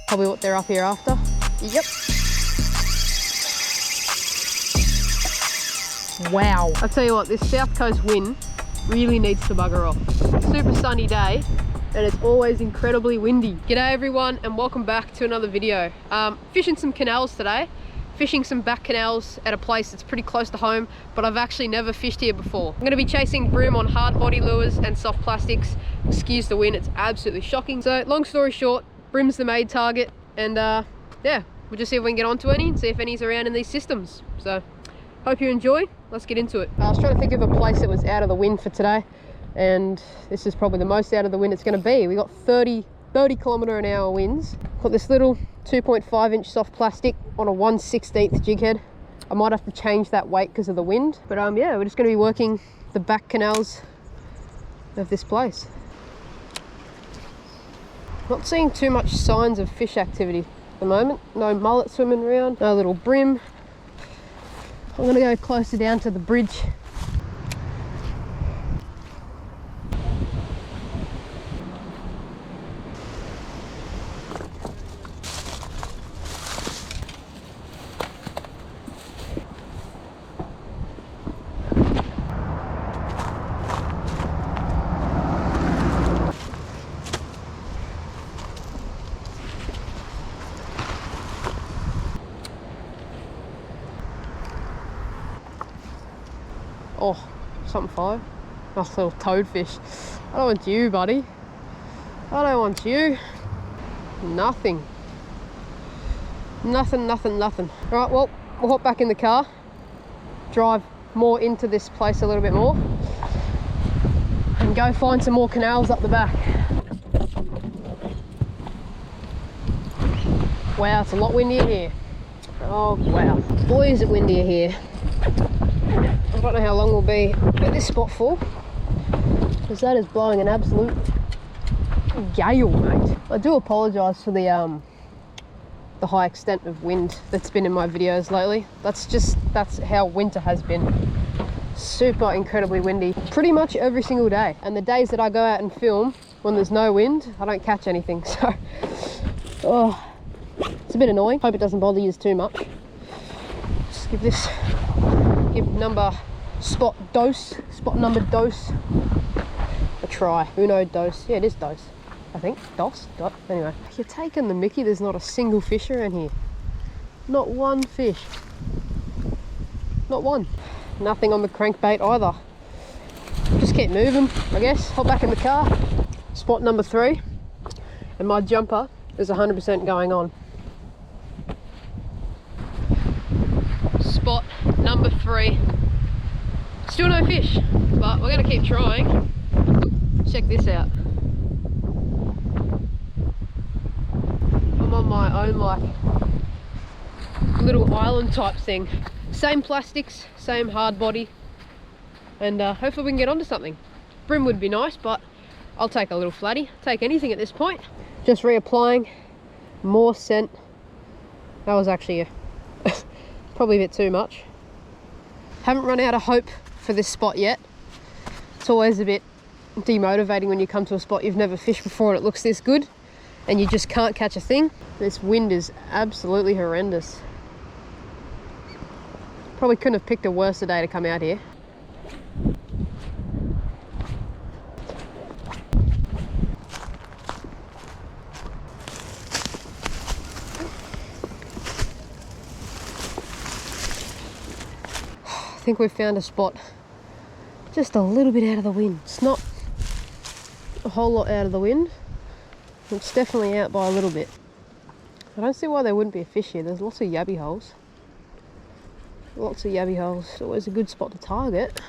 Probably what they're up here after. Yep. Wow. I tell you what, this south coast wind really needs to bugger off. Super sunny day, and it's always incredibly windy. G'day everyone, and welcome back to another video. Fishing some canals today. Fishing some back canals at a place that's pretty close to home, but I've actually never fished here before. I'm going to be chasing bream on hard body lures and soft plastics. Excuse the wind, it's absolutely shocking. So long story short, bream's the main target, and yeah, we'll just see if we can get onto any and see if any's around in these systems. So hope you enjoy. Let's get into it. I was trying to think of a place that was out of the wind for today, and this is probably the most out of the wind it's going to be. We got 30 km/h winds. Got this little 2.5 inch soft plastic on a 1/16 jig head. I might have to change that weight because of the wind, but yeah, we're just going to be working the back canals of this place. Not seeing too much signs of fish activity at the moment. No mullet swimming around, no little bream. I'm going to go closer down to the bridge. Oh, something fine. Nice little toadfish. I don't want you, buddy. I don't want you. Nothing. Nothing. Alright, well, we'll hop back in the car, drive more into this place a little bit more, and go find some more canals up the back. Wow, it's a lot windier here. Oh, wow. Boy, is it windier here. I don't know how long we'll be at this spot for, because that is blowing an absolute gale, mate. I do apologise for the high extent of wind that's been in my videos lately. That's how winter has been. Super incredibly windy pretty much every single day, and the days that I go out and film when there's no wind, I don't catch anything. So it's a bit annoying. Hope it doesn't bother you too much. Just give spot number dose a try. Uno dose. Yeah, it is dose, I think. Dot. Anyway, you're taking the mickey. There's not a single fish around here. Not one fish. Not one. Nothing on the crankbait either. Just keep moving, I guess. Hop back in the car. Spot number 3, and my jumper is 100% going on. Spot number 3. Still no fish, but we're going to keep trying. Check this out. I'm on my own like little island type thing. Same plastics, same hard body, and hopefully we can get onto something. Bream would be nice, but I'll take a little flatty. Take anything at this point. Just reapplying more scent. That was actually probably a bit too much. Haven't run out of hope for this spot yet. It's always a bit demotivating when you come to a spot you've never fished before and it looks this good and you just can't catch a thing. This wind is absolutely horrendous. Probably couldn't have picked a worse day to come out here. I think we've found a spot just a little bit out of the wind. It's not a whole lot out of the wind. It's definitely out by a little bit. I don't see why there wouldn't be a fish here. There's lots of yabby holes. Lots of yabby holes. It's always a good spot to target.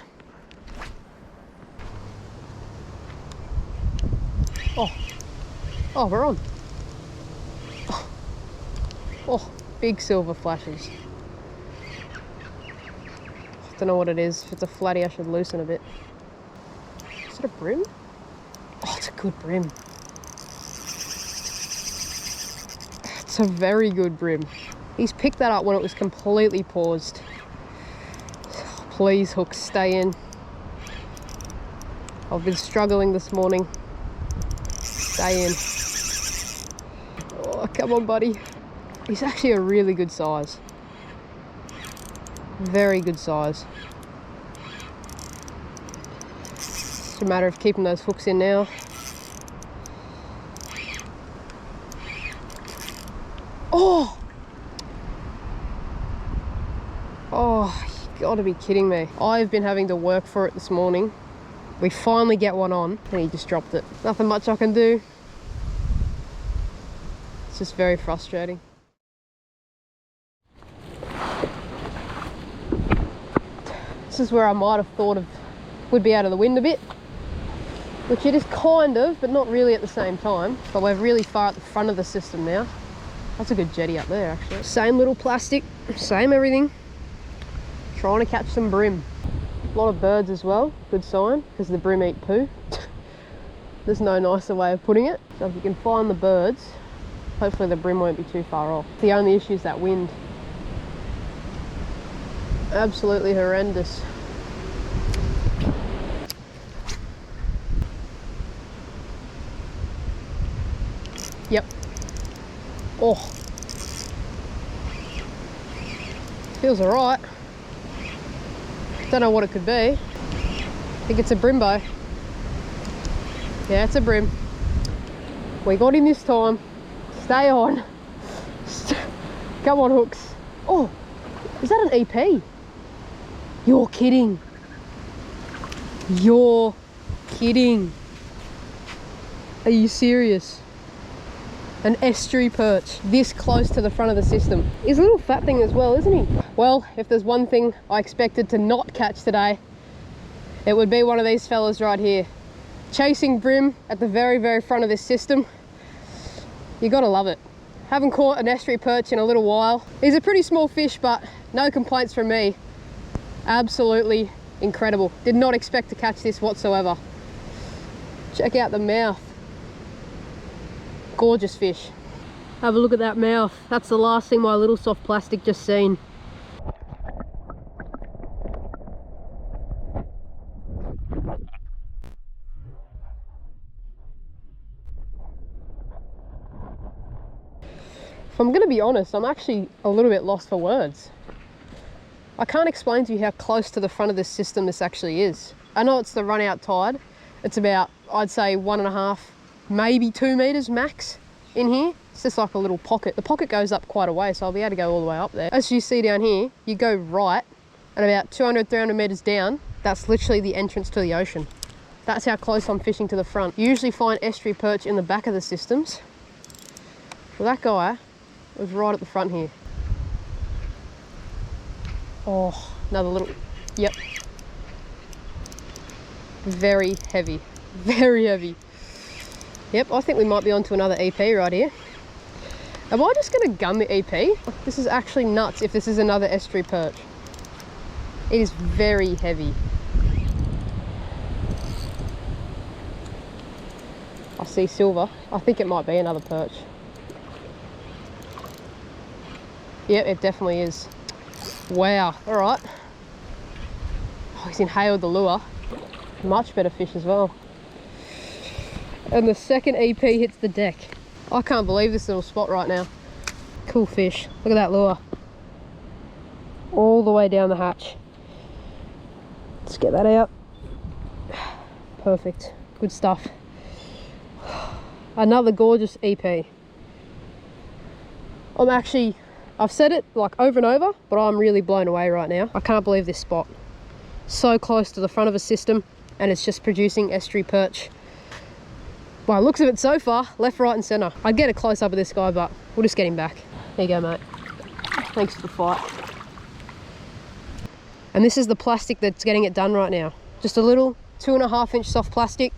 Oh, we're on. Oh, big silver flashes. Don't know what it is. If it's a flatty, I should loosen a bit. Is it a bream? Oh, it's a good bream. It's a very good bream. He's picked that up when it was completely paused. Please, hook, stay in. I've been struggling this morning. Stay in. Oh, come on, buddy. He's actually a really good size. Very good size. It's a matter of keeping those hooks in now. Oh! Oh, you gotta be kidding me. I've been having to work for it this morning. We finally get one on and he just dropped it. Nothing much I can do. It's just very frustrating. This is where I might have thought of would be out of the wind a bit, which it is kind of, but not really at the same time. But we're really far at the front of the system now. That's a good jetty up there, actually. Same little plastic, same everything. Trying to catch some bream. A lot of birds as well, good sign, because the bream eat poo. There's no nicer way of putting it. So if you can find the birds, hopefully the bream won't be too far off. The only issue is that wind. Absolutely horrendous. Yep. Oh. Feels alright. Don't know what it could be. I think it's a brimbo. Yeah, it's a brim. We got him this time. Stay on. Come on, hooks. Oh, is that an EP? You're kidding. You're kidding. Are you serious? An estuary perch this close to the front of the system. He's a little fat thing as well, isn't he? Well, if there's one thing I expected to not catch today, it would be one of these fellas right here. Chasing bream at the very, very front of this system. You gotta love it. Haven't caught an estuary perch in a little while. He's a pretty small fish, but no complaints from me. Absolutely incredible. Did not expect to catch this whatsoever. Check out the mouth. Gorgeous fish. Have a look at that mouth. That's the last thing my little soft plastic just seen. If I'm gonna be honest, I'm actually a little bit lost for words. I can't explain to you how close to the front of this system this actually is. I know it's the run out tide. It's about, I'd say 1.5, maybe 2 meters max in here. It's just like a little pocket. The pocket goes up quite a way, so I'll be able to go all the way up there. As you see down here, you go right, and about 200, 300 meters down, that's literally the entrance to the ocean. That's how close I'm fishing to the front. You usually find estuary perch in the back of the systems. Well, that guy was right at the front here. Oh, another little, yep. Very heavy, very heavy. Yep, I think we might be onto another EP right here. Am I just gonna gun the EP? This is actually nuts if this is another estuary perch. It is very heavy. I see silver. I think it might be another perch. Yep, it definitely is. Wow, all right. Oh, he's inhaled the lure. Much better fish as well. And the second EP hits the deck. I can't believe this little spot right now. Cool fish. Look at that lure. All the way down the hatch. Let's get that out. Perfect. Good stuff. Another gorgeous EP. I've said it like over and over, but I'm really blown away right now. I can't believe this spot. So close to the front of a system, and it's just producing estuary perch. By the looks of it so far, left, right and centre. I'd get a close up of this guy, but we'll just get him back. There you go, mate. Thanks for the fight. And this is the plastic that's getting it done right now. Just a little 2.5 inch soft plastic.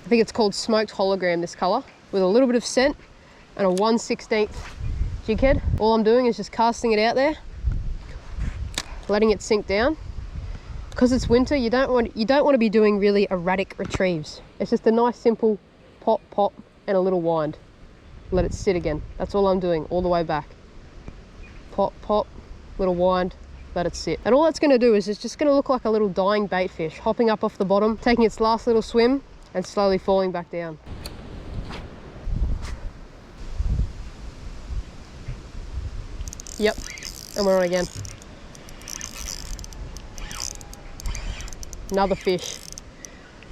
I think it's called smoked hologram, this colour, with a little bit of scent and a 1/16 jig head. All I'm doing is just casting it out there, letting it sink down. Because it's winter, you don't want to be doing really erratic retrieves. It's just a nice simple pop, pop, and a little wind. Let it sit again. That's all I'm doing, all the way back. Pop, pop, little wind, let it sit. And all that's going to do is it's just going to look like a little dying bait fish, hopping up off the bottom, taking its last little swim, and slowly falling back down. Yep, and we're on again. Another fish.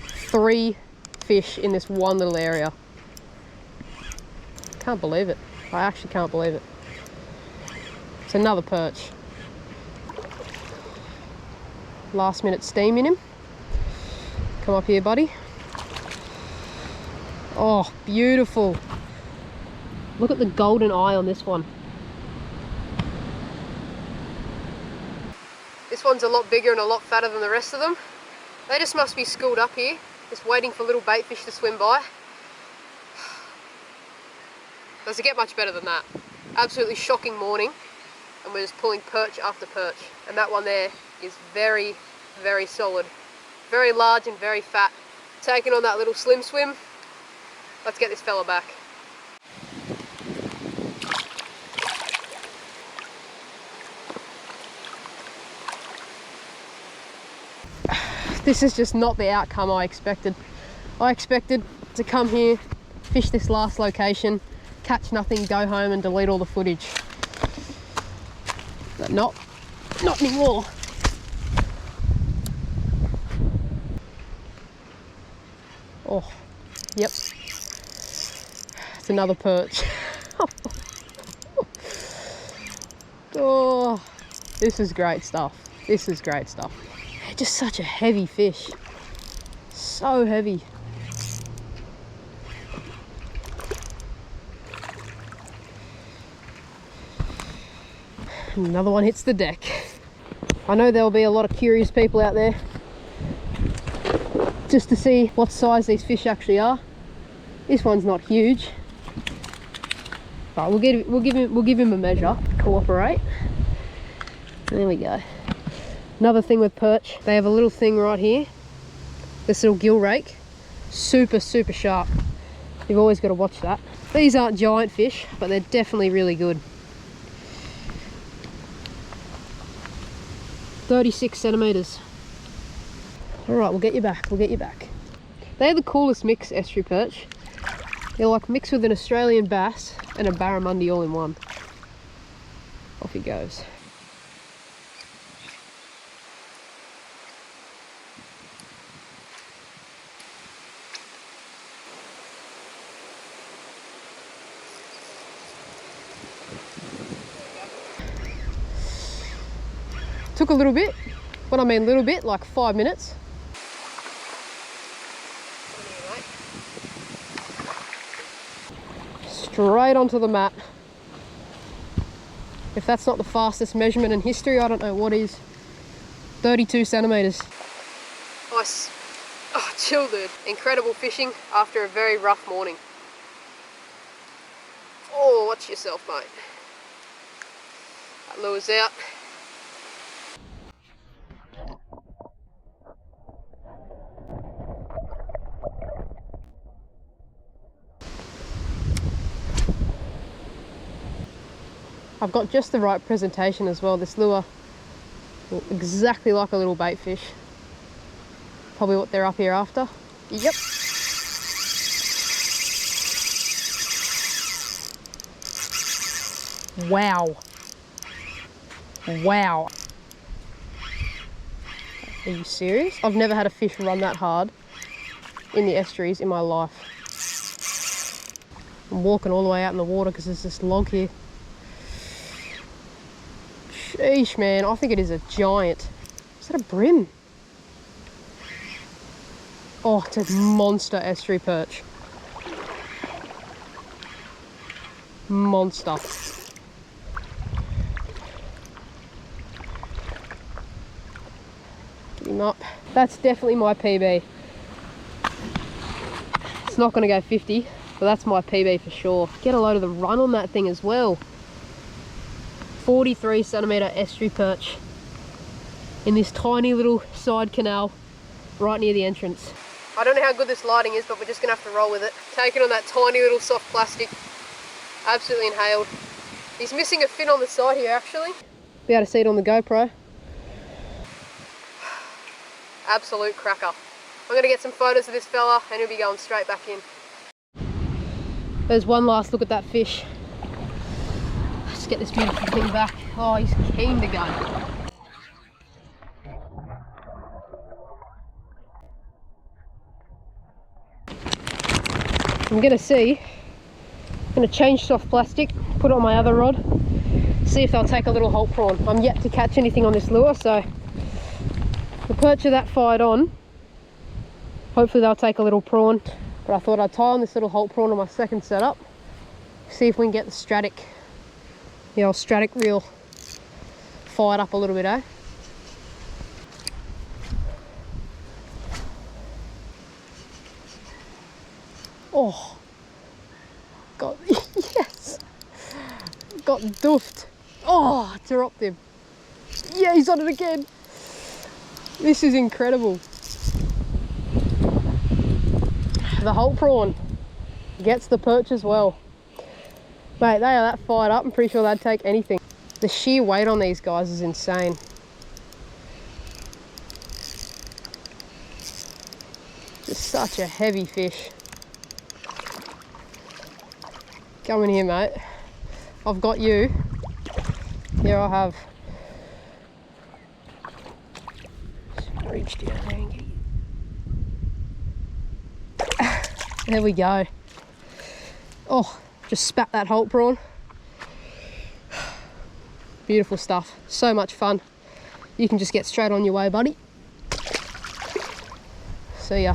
3 fish in this one little area. Can't believe it. I actually can't believe it. It's another perch. Last minute steam in him. Come up here, buddy. Oh, beautiful. Look at the golden eye on this one. This one's a lot bigger and a lot fatter than the rest of them. They just must be schooled up here, just waiting for little bait fish to swim by. Does it get much better than that? Absolutely shocking morning, and we're just pulling perch after perch. And that one there is very, very solid. Very large and very fat. Taking on that little slim swim. Let's get this fella back. This is just not the outcome I expected. I expected to come here, fish this last location, catch nothing, go home and delete all the footage. But not anymore. Oh, yep. It's another perch. Oh, this is great stuff. This is great stuff. Just such a heavy fish. So heavy. Another one hits the deck. I know there'll be a lot of curious people out there just to see what size these fish actually are. This one's not huge, but we'll give him a measure. Cooperate. There we go. Another thing with perch, they have a little thing right here. This little gill rake, super sharp. You've always got to watch that. These aren't giant fish, but they're definitely really good. 36 centimeters. All right, we'll get you back. We'll get you back. They're the coolest mix, estuary perch. They're like mixed with an Australian bass and a barramundi all in one. Off he goes. Took a little bit. When I mean little bit, like 5 minutes. Straight onto the mat. If that's not the fastest measurement in history, I don't know what is. 32 centimeters. Nice. Oh, chill, dude. Incredible fishing after a very rough morning. Oh, watch yourself, mate. That lure's out. I've got just the right presentation as well. This lure, exactly like a little bait fish. Probably what they're up here after. Yep. Wow. Wow. Are you serious? I've never had a fish run that hard in the estuaries in my life. I'm walking all the way out in the water because there's this log here. Sheesh, man, I think it is a giant. Is that a bream? Oh, it's a monster estuary perch. Monster. Get him up. That's definitely my PB. It's not going to go 50, but that's my PB for sure. Get a load of the run on that thing as well. 43 centimeter estuary perch in this tiny little side canal right near the entrance. I don't know how good this lighting is, but we're just gonna have to roll with it. Taking on that tiny little soft plastic. Absolutely inhaled. He's missing a fin on the side here actually. Be able to see it on the GoPro. Absolute cracker. I'm gonna get some photos of this fella and he'll be going straight back in. There's one last look at that fish. Let's get this beautiful thing back. Oh, he's keen to go. I'm gonna change soft plastic, put it on my other rod, see if they'll take a little holt prawn. I'm yet to catch anything on this lure, so the perch are that fired on. Hopefully they'll take a little prawn, but I thought I'd tie on this little holt prawn on my second setup, see if we can get the old Stratic reel fired up a little bit, eh? Oh, got, yes, got doofed. Oh, dropped him. Yeah, he's on it again. This is incredible. The holt prawn gets the perch as well. Mate, they are that fired up, I'm pretty sure they'd take anything. The sheer weight on these guys is insane. Just such a heavy fish. Come in here, mate. I've got you. Here I have. Just reach down there and get you. There we go. Oh, just spat that holt prawn. Beautiful stuff. So much fun. You can just get straight on your way, buddy. See ya.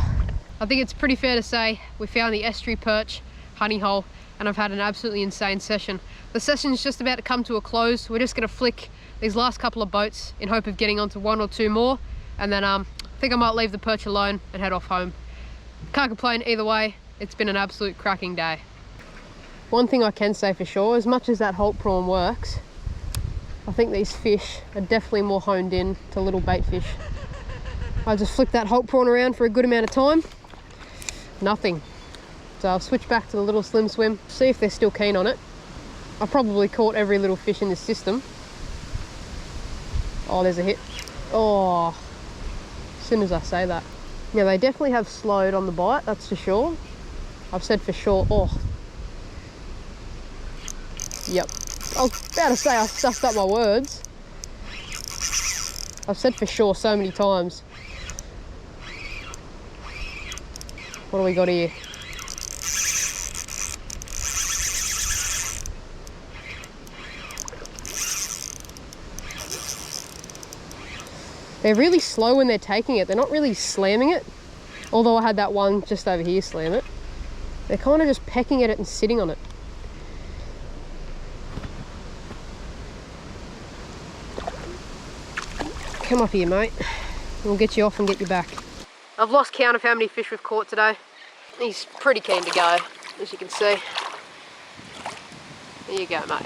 I think it's pretty fair to say we found the Estuary Perch honey hole, and I've had an absolutely insane session. The session's just about to come to a close. We're just gonna flick these last couple of boats in hope of getting onto one or two more, and then I think I might leave the perch alone and head off home. Can't complain either way. It's been an absolute cracking day. One thing I can say for sure, as much as that holt prawn works, I think these fish are definitely more honed in to little bait fish. I just flicked that holt prawn around for a good amount of time. Nothing. So I'll switch back to the little slim swim, see if they're still keen on it. I've probably caught every little fish in this system. Oh, there's a hit. Oh, as soon as I say that. Yeah, they definitely have slowed on the bite, that's for sure. I've said for sure, oh. Yep. I was about to say I stuffed up my words. I've said for sure so many times. What do we got here? They're really slow when they're taking it. They're not really slamming it. Although I had that one just over here slam it. They're kind of just pecking at it and sitting on it. Come up here, mate. We'll get you off and get you back. I've lost count of how many fish we've caught today. He's pretty keen to go, as you can see. There you go, mate.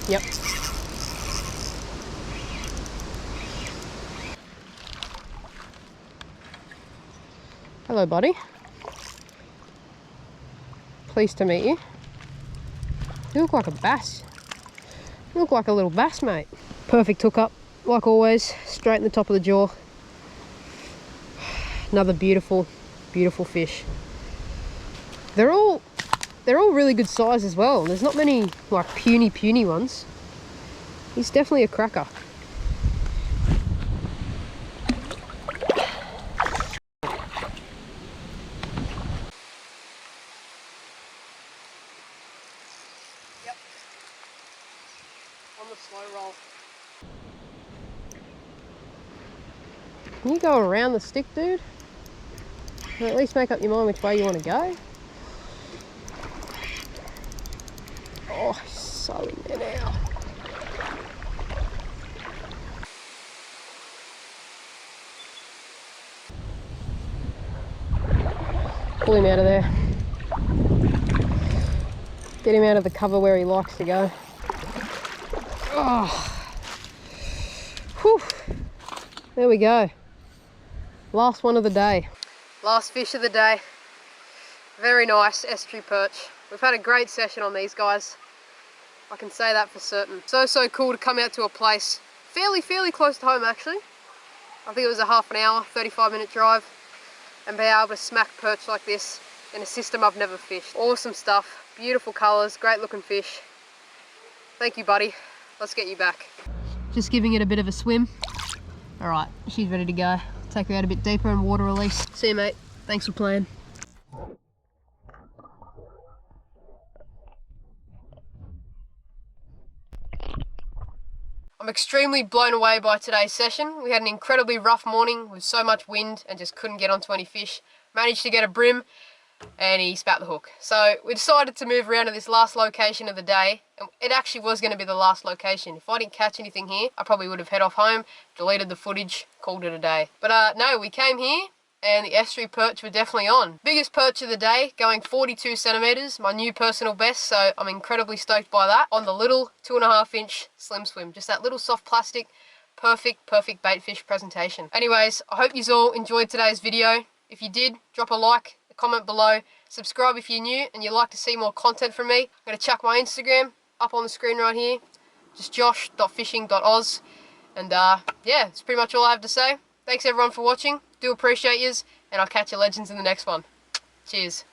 Yep. Hello, buddy. Pleased to meet you. You look like a bass. You look like a little bass, mate. Perfect hookup, like always, straight in the top of the jaw. Another beautiful, beautiful fish. They're all really good size as well. There's not many like puny ones. He's definitely a cracker. Yep. On the slow roll. Can you go around the stick, dude? Or at least make up your mind which way you want to go. Oh, he's so in there now. Pull him out of there. Get him out of the cover where he likes to go. Oh. Whew. There we go. Last one of the day. Last fish of the day. Very nice Estuary Perch. We've had a great session on these guys. I can say that for certain. So cool to come out to a place fairly close to home actually. I think it was a half an hour, 35-minute drive. and be able to smack perch like this in a system I've never fished. Awesome stuff, beautiful colours, great looking fish. Thank you, buddy. Let's get you back. Just giving it a bit of a swim. All right, she's ready to go. Take her out a bit deeper and water release. See you, mate. Thanks for playing. I'm extremely blown away by today's session. We had an incredibly rough morning with so much wind and just couldn't get onto any fish. Managed to get a bream and he spat the hook. So we decided to move around to this last location of the day. And it actually was going to be the last location. If I didn't catch anything here, I probably would have head off home, deleted the footage, called it a day. But no, we came here and the estuary perch were definitely on. Biggest perch of the day, going 42 centimeters, my new personal best, so I'm incredibly stoked by that. On the little 2.5 inch slim swim, just that little soft plastic, perfect bait fish presentation. Anyways, I hope you all enjoyed today's video. If you did, drop a like, a comment below, subscribe if you're new and you'd like to see more content from me. I'm gonna chuck my Instagram up on the screen right here, just josh.fishing.oz. And yeah, that's pretty much all I have to say. Thanks everyone for watching. Do appreciate yous, and I'll catch you legends in the next one. Cheers.